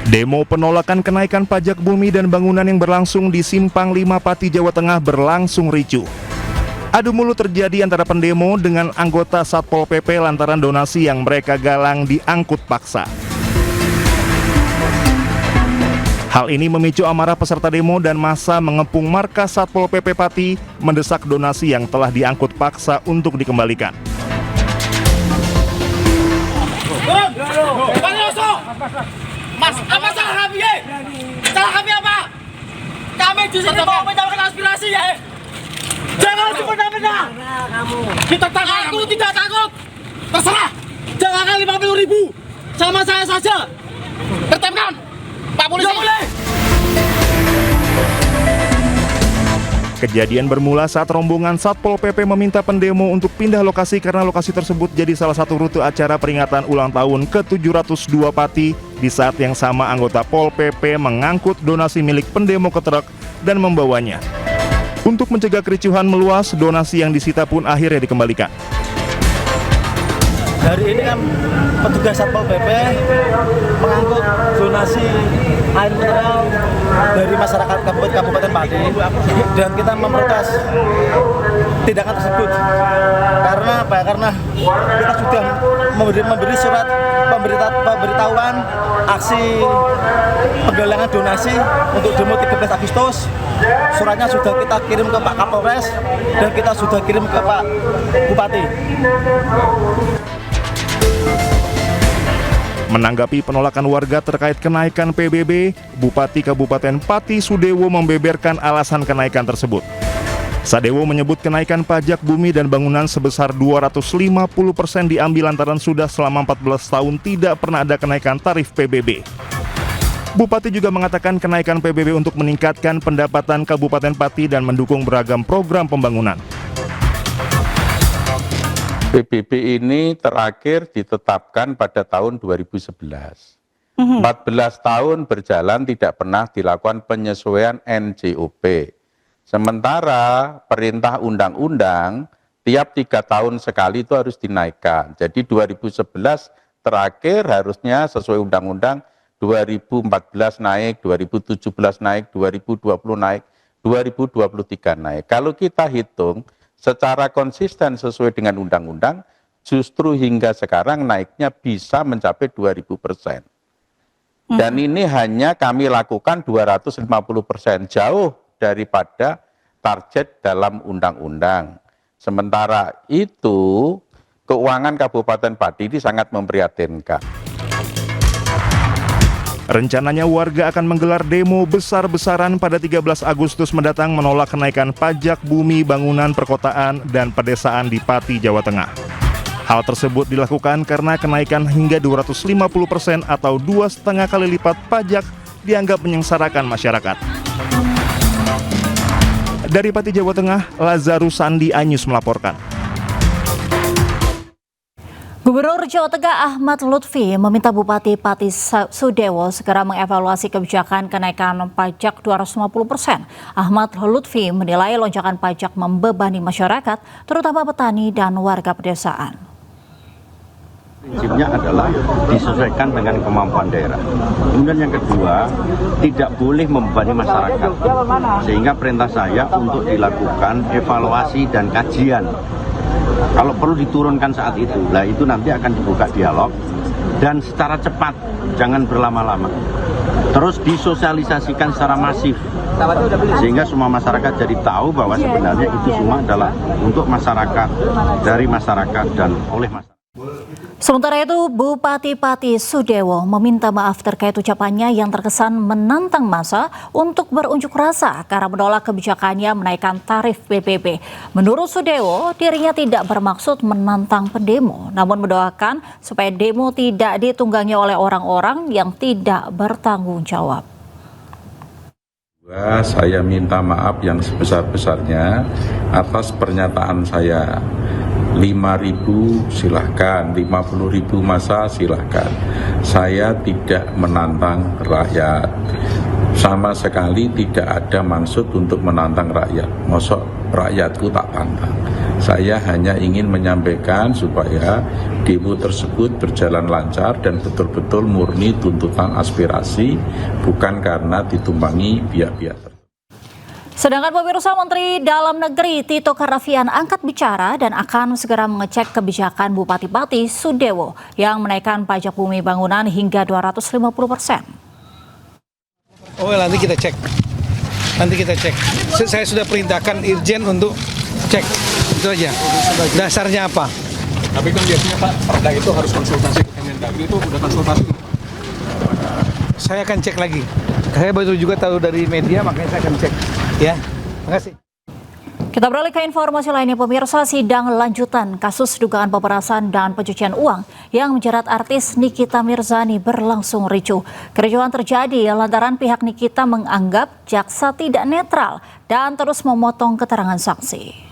Demo penolakan kenaikan pajak bumi dan bangunan yang berlangsung di Simpang 5 Pati, Jawa Tengah berlangsung ricuh. Adu mulut terjadi antara pendemo dengan anggota Satpol PP lantaran donasi yang mereka galang diangkut paksa. Hal ini memicu amarah peserta demo dan massa mengepung markas Satpol PP Pati mendesak donasi yang telah diangkut paksa untuk dikembalikan. Mas, apa salah kami ya? Salah kami apa? Kami di sini mau menyalurkan aspirasi ya. Jangan semena-mena. Kita takut. Aku tidak takut. Terserah. Jangan 50.000 sama saya saja. Tertipkan, Pak Polisi. Boleh. Kejadian bermula saat rombongan Satpol PP meminta pendemo untuk pindah lokasi karena lokasi tersebut jadi salah satu rute acara peringatan ulang tahun ke-702 Pati. Di saat yang sama anggota Pol PP mengangkut donasi milik pendemo ke truk dan membawanya. Untuk mencegah kericuhan meluas, donasi yang disita pun akhirnya dikembalikan. Hari ini kan petugas Satpol PP mengangkut donasi air mineral dari masyarakat Kabupaten Pati dan kita memprotes tindakan tersebut karena apa ya? Karena kita sudah memberi surat pemberitahuan aksi penggalangan donasi untuk demo 13 Agustus. Suratnya sudah kita kirim ke Pak Kapolres dan kita sudah kirim ke Pak Bupati. Menanggapi penolakan warga terkait kenaikan PBB, Bupati Kabupaten Pati Sudewo membeberkan alasan kenaikan tersebut. Sadewo menyebut kenaikan pajak bumi dan bangunan sebesar 250% diambil lantaran sudah selama 14 tahun tidak pernah ada kenaikan tarif PBB. Bupati juga mengatakan kenaikan PBB untuk meningkatkan pendapatan Kabupaten Pati dan mendukung beragam program pembangunan. PBB ini terakhir ditetapkan pada tahun 2011. 14 tahun berjalan tidak pernah dilakukan penyesuaian NJOP. Sementara perintah undang-undang tiap 3 tahun sekali itu harus dinaikkan. Jadi 2011 terakhir harusnya sesuai undang-undang 2014 naik, 2017 naik, 2020 naik, 2023 naik. Kalau kita hitung secara konsisten sesuai dengan undang-undang, justru hingga sekarang naiknya bisa mencapai 2000%. Dan ini hanya kami lakukan 250%, jauh daripada target dalam undang-undang. Sementara itu, keuangan Kabupaten Pati ini sangat memprihatinkan. Rencananya warga akan menggelar demo besar-besaran pada 13 Agustus mendatang menolak kenaikan pajak bumi, bangunan, perkotaan, dan pedesaan di Pati, Jawa Tengah. Hal tersebut dilakukan karena kenaikan hingga 250% atau 2,5 kali lipat pajak dianggap menyengsarakan masyarakat. Dari Pati, Jawa Tengah, Lazarus Sandi Anyus melaporkan. Gubernur Jawa Tengah Ahmad Lutfi meminta Bupati Pati Sudewo segera mengevaluasi kebijakan kenaikan pajak 250%. Ahmad Lutfi menilai lonjakan pajak membebani masyarakat, terutama petani dan warga pedesaan. Prinsipnya adalah disesuaikan dengan kemampuan daerah. Kemudian yang kedua, tidak boleh membebani masyarakat. Sehingga perintah saya untuk dilakukan evaluasi dan kajian. Kalau perlu diturunkan saat itu, nah itu nanti akan dibuka dialog dan secara cepat, jangan berlama-lama. Terus disosialisasikan secara masif, sehingga semua masyarakat jadi tahu bahwa sebenarnya itu semua adalah untuk masyarakat, dari masyarakat dan oleh masyarakat. Sementara itu, Bupati Pati Sudewo meminta maaf terkait ucapannya yang terkesan menantang massa untuk berunjuk rasa karena menolak kebijakannya menaikkan tarif PBB. Menurut Sudewo, dirinya tidak bermaksud menantang pendemo, namun mendoakan supaya demo tidak ditunggangi oleh orang-orang yang tidak bertanggung jawab. Saya minta maaf yang sebesar-besarnya atas pernyataan saya. 5.000 silahkan, 50.000 masa silahkan. Saya tidak menantang rakyat. Sama sekali tidak ada maksud untuk menantang rakyat. Mosok rakyatku tak tantang. Saya hanya ingin menyampaikan supaya demo tersebut berjalan lancar dan betul-betul murni tuntutan aspirasi, bukan karena ditumpangi pihak-pihak tertentu. Sedangkan pemirsa, Menteri Dalam Negeri Tito Karnavian angkat bicara dan akan segera mengecek kebijakan Bupati Pati Sudewo yang menaikkan pajak bumi bangunan hingga 250%. Oh, nanti kita cek. Saya sudah perintahkan Irjen untuk cek. Itu aja. Dasarnya apa? Tapi kan biasanya Pak, Perda itu harus konsultasi ke Kemendagri, itu udah konsultasi. Saya akan cek lagi. Saya baru juga tahu dari media, makanya saya akan cek. Ya, makasih. Kita beralih ke informasi lainnya, pemirsa. Sidang lanjutan kasus dugaan pemerasan dan pencucian uang yang menjerat artis Nikita Mirzani berlangsung ricuh. Kericuhan terjadi lantaran pihak Nikita menganggap jaksa tidak netral dan terus memotong keterangan saksi.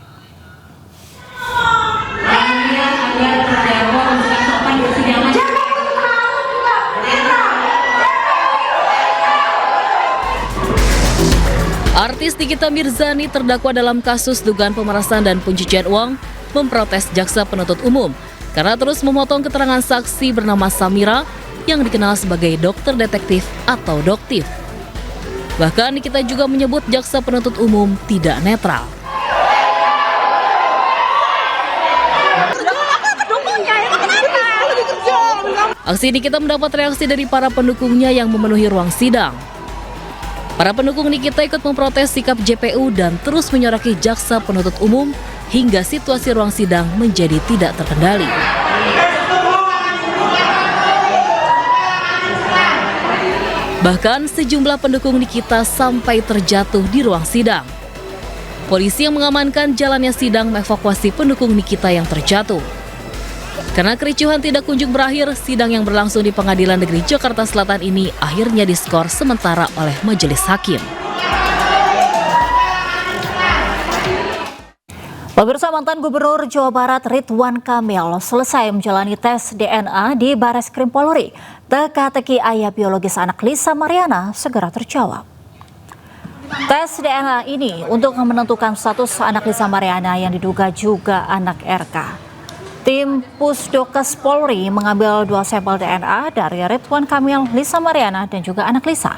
Artis Nikita Mirzani terdakwa dalam kasus dugaan pemerasan dan pencucian uang memprotes jaksa penuntut umum karena terus memotong keterangan saksi bernama Samira yang dikenal sebagai dokter detektif atau doktif. Bahkan Nikita juga menyebut jaksa penuntut umum tidak netral. Aksi Nikita mendapat reaksi dari para pendukungnya yang memenuhi ruang sidang. Para pendukung Nikita ikut memprotes sikap JPU dan terus menyoraki jaksa penuntut umum hingga situasi ruang sidang menjadi tidak terkendali. Bahkan sejumlah pendukung Nikita sampai terjatuh di ruang sidang. Polisi yang mengamankan jalannya sidang mengevakuasi pendukung Nikita yang terjatuh. Karena kericuhan tidak kunjung berakhir, sidang yang berlangsung di Pengadilan Negeri Jakarta Selatan ini akhirnya diskor sementara oleh majelis hakim. Pemirsa, mantan Gubernur Jawa Barat Ridwan Kamil selesai menjalani tes DNA di Bareskrim Polri. Teka-teki ayah biologis anak Lisa Mariana segera terjawab. Tes DNA ini untuk menentukan status anak Lisa Mariana yang diduga juga anak RK. Tim Pusdokes Polri mengambil 2 sampel DNA dari Ridwan Kamil, Lisa Mariana, dan juga anak Lisa.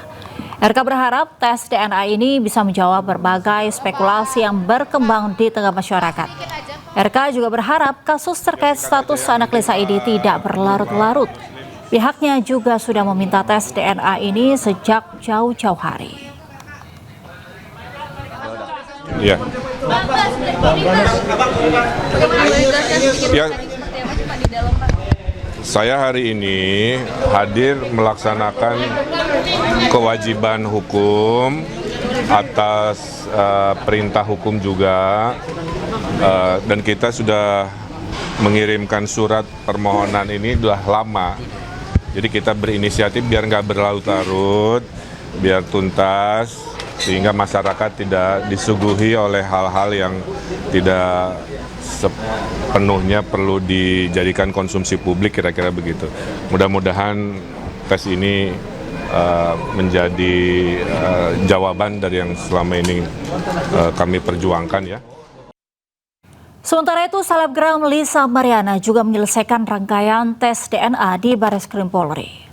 RK berharap tes DNA ini bisa menjawab berbagai spekulasi yang berkembang di tengah masyarakat. RK juga berharap kasus terkait status anak Lisa ini tidak berlarut-larut. Pihaknya juga sudah meminta tes DNA ini sejak jauh-jauh hari. Ya. Ya, saya hari ini hadir melaksanakan kewajiban hukum atas perintah hukum juga, dan kita sudah mengirimkan surat permohonan ini sudah lama. Jadi kita berinisiatif biar nggak berlarut-larut, biar tuntas, sehingga masyarakat tidak disuguhi oleh hal-hal yang tidak sepenuhnya perlu dijadikan konsumsi publik, kira-kira begitu. Mudah-mudahan tes ini menjadi jawaban dari yang selama ini kami perjuangkan, ya. Sementara itu, selebgram Lisa Mariana juga menyelesaikan rangkaian tes DNA di Bareskrim Polri.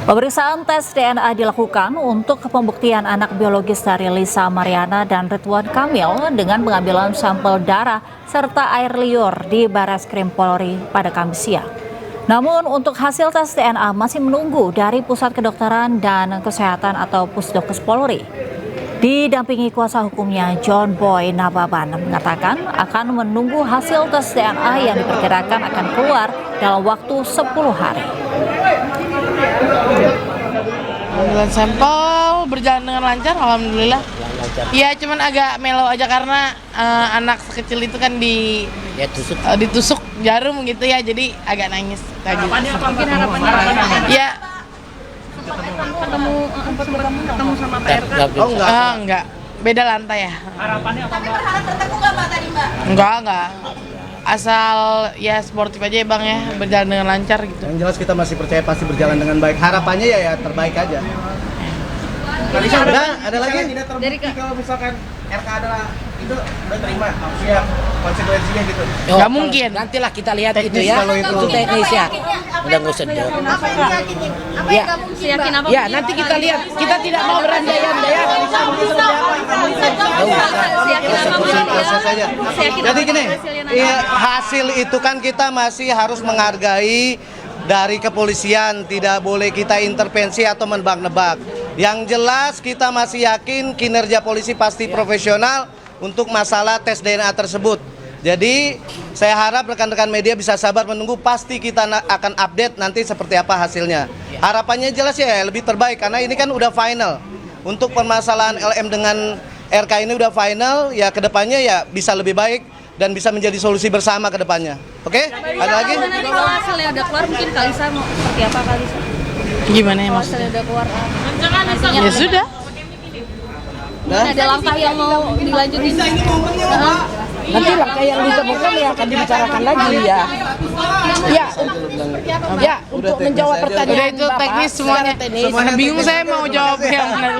Pemeriksaan tes DNA dilakukan untuk pembuktian anak biologis dari Lisa Mariana dan Ridwan Kamil dengan pengambilan sampel darah serta air liur di Bareskrim Polri pada Kamis siang. Namun untuk hasil tes DNA masih menunggu dari Pusat Kedokteran dan Kesehatan atau Pusdokes Polri. Didampingi kuasa hukumnya John Boy Nababan mengatakan akan menunggu hasil tes DNA yang diperkirakan akan keluar dalam waktu 10 hari. Pengambilan sampel berjalan dengan lancar, alhamdulillah. Ya, cuman agak melo aja karena anak sekecil itu kan ditusuk jarum gitu ya, jadi agak nangis. Harapannya apa? Mungkin harapannya? Ya. Ketemu sama Pak RK? Oh enggak. Beda lantai ya. Harapannya apa? Tapi berharap bertemu nggak Pak tadi Mbak? Enggak. Asal ya sportif aja ya Bang ya, berjalan dengan lancar gitu. Yang jelas kita masih percaya pasti berjalan dengan baik. Harapannya ya terbaik aja. Ada lagi? Dari kalau misalkan RK adalah udah terima, siap konsekuensinya gitu. Nggak mungkin. Nantilah kita lihat Teknis itu ya. kalau itu. Itu teknis ya. Udah nggak usah dong. Ya. Ya, nanti kita lihat. Kita tidak mau berandai-andai. Proses saja. Jadi gini, hasil itu kan kita masih harus menghargai dari kepolisian, tidak boleh kita intervensi atau menebak-nebak. Yang jelas kita masih yakin kinerja polisi pasti profesional untuk masalah tes DNA tersebut. Jadi saya harap rekan-rekan media bisa sabar menunggu, pasti kita akan update nanti seperti apa hasilnya. Harapannya jelas ya lebih terbaik karena ini kan udah final. Untuk permasalahan LM dengan RK ini udah final, ya kedepannya ya bisa lebih baik dan bisa menjadi solusi bersama kedepannya. Oke? Ada lagi? Kalau hasilnya udah keluar mungkin Kalisa mau seperti apa Kalisa? Gimana ya, Mas? Hasilnya udah keluar. Ya sudah. Ada langkah yang mau dilanjutin? Nanti langkah yang ditemukan ya akan dibicarakan lagi ya. Ya, untuk menjawab pertanyaan Udah itu teknis semuanya. Teknis. Bingung saya mau jawab yang benar.